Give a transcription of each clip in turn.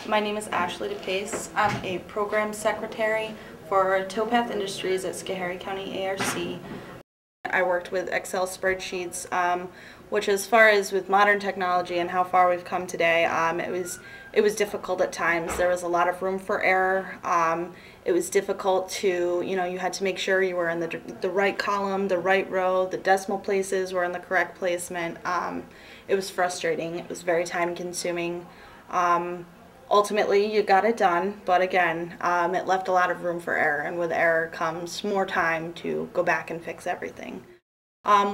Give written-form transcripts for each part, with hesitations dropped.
My name is Ashley DePace. I'm a program secretary for Towpath Industries at Schoharie County ARC. I worked with Excel spreadsheets, which as far as with modern technology and how far we've come today, it was difficult at times. There was a lot of room for error. It was difficult to, you had to make sure you were in the right column, the right row, the decimal places were in the correct placement. It was frustrating. It was very time consuming. Ultimately, you got it done, but again, it left a lot of room for error, and with error comes more time to go back and fix everything.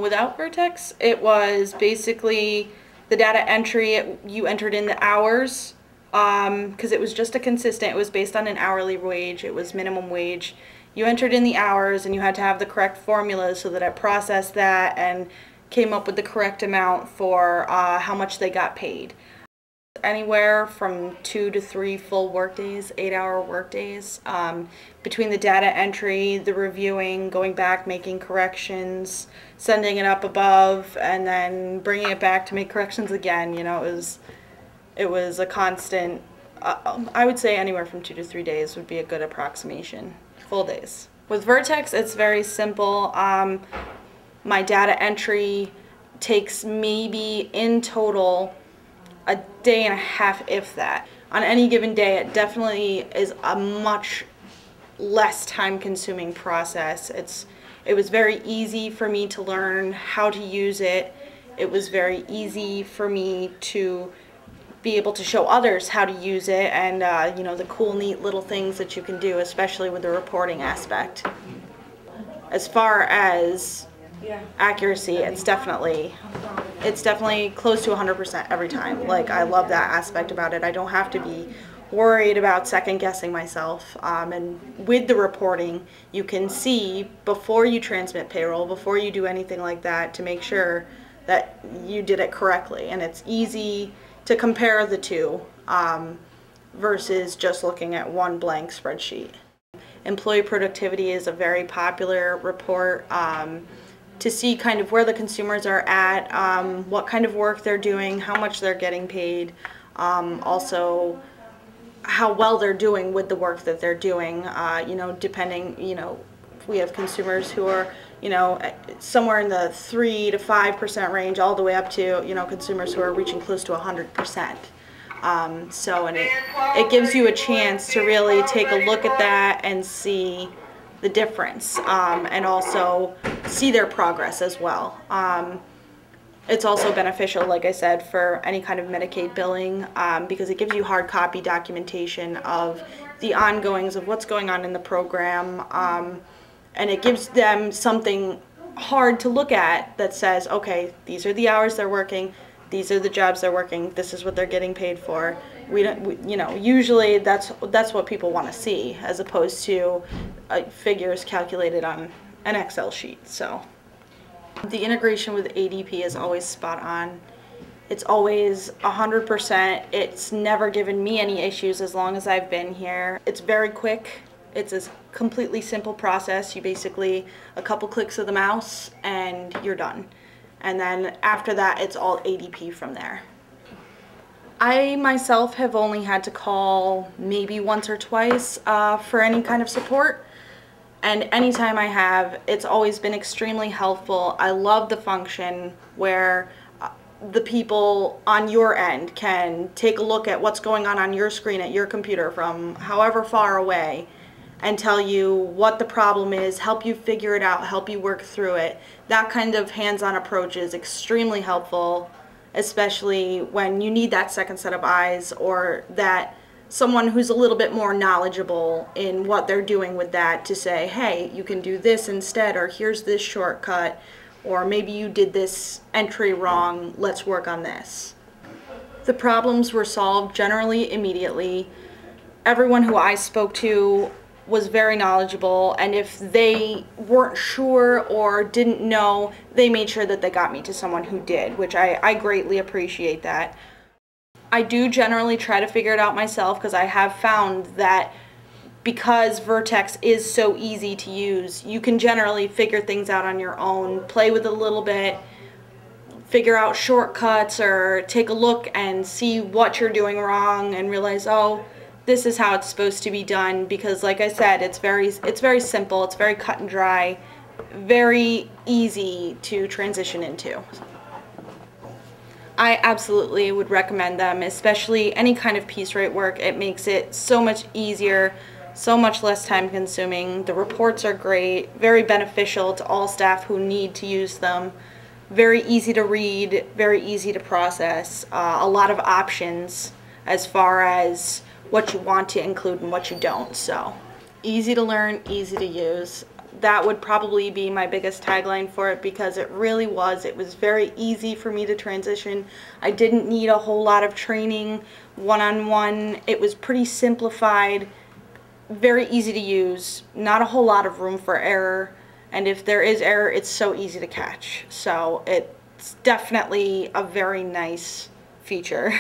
Without Vertex, it was basically the data entry. You entered in the hours because it was just it was based on an hourly wage. It was minimum wage. You entered in the hours, and you had to have the correct formulas so that it processed that and came up with the correct amount for how much they got paid. Anywhere from 2 to 3 full workdays, 8-hour workdays, between the data entry, the reviewing, going back, making corrections, sending it up above, and then bringing it back to make corrections again. It was a constant. I would say anywhere from 2 to 3 days would be a good approximation. Full days. With Vertex, it's very simple. My data entry takes maybe in total a day and a half, if that. On any given day, it definitely is a much less time-consuming process. It was very easy for me to learn how to use it. It was very easy for me to be able to show others how to use it, and the cool, neat little things that you can do, especially with the reporting aspect. As far as accuracy, it's definitely close to 100% every time. Like, I love that aspect about it. I don't have to be worried about second guessing myself. And with the reporting, you can see before you transmit payroll, before you do anything like that, to make sure that you did it correctly. And it's easy to compare the two versus just looking at one blank spreadsheet. Employee productivity is a very popular report. To see kind of where the consumers are at, what kind of work they're doing, how much they're getting paid, also how well they're doing with the work that they're doing. Depending, we have consumers who are, somewhere in the 3 to 5% range, all the way up to, consumers who are reaching close to 100%. And it gives you a chance to really take a look at that and see the difference, and also see their progress as well. It's also beneficial, like I said, for any kind of Medicaid billing, because it gives you hard copy documentation of the ongoings of what's going on in the program, and it gives them something hard to look at that says, okay, these are the hours they're working, these are the jobs they're working, this is what they're getting paid for. Usually that's what people want to see, as opposed to figures calculated on an Excel sheet. So the integration with ADP is always spot on. It's always 100%. It's never given me any issues as long as I've been here. It's very quick. It's a completely simple process. You basically, a couple clicks of the mouse and you're done. And then after that, it's all ADP from there. I myself have only had to call maybe once or twice for any kind of support, and anytime I have, it's always been extremely helpful. I love the function where the people on your end can take a look at what's going on your screen at your computer from however far away and tell you what the problem is, help you figure it out, help you work through it. That kind of hands-on approach is extremely helpful, especially when you need that second set of eyes, or that someone who's a little bit more knowledgeable in what they're doing with that to say, hey, you can do this instead, or here's this shortcut, or maybe you did this entry wrong, let's work on this. The problems were solved generally immediately. Everyone who I spoke to was very knowledgeable, and if they weren't sure or didn't know, they made sure that they got me to someone who did, which I greatly appreciate that. I do generally try to figure it out myself, because I have found that because Vertex is so easy to use, you can generally figure things out on your own, play with it a little bit, figure out shortcuts or take a look and see what you're doing wrong and realize, oh, this is how it's supposed to be done, because like I said, it's very simple, it's very cut and dry, very easy to transition into. I absolutely would recommend them, especially any kind of piece rate work. It makes it so much easier, so much less time consuming. The reports are great, very beneficial to all staff who need to use them. Very easy to read, very easy to process, a lot of options as far as what you want to include and what you don't. So easy to learn, easy to use. That would probably be my biggest tagline for it, because it really was. It was very easy for me to transition. I didn't need a whole lot of training one-on-one. It was pretty simplified, very easy to use, not a whole lot of room for error. And if there is error, it's so easy to catch. So it's definitely a very nice feature.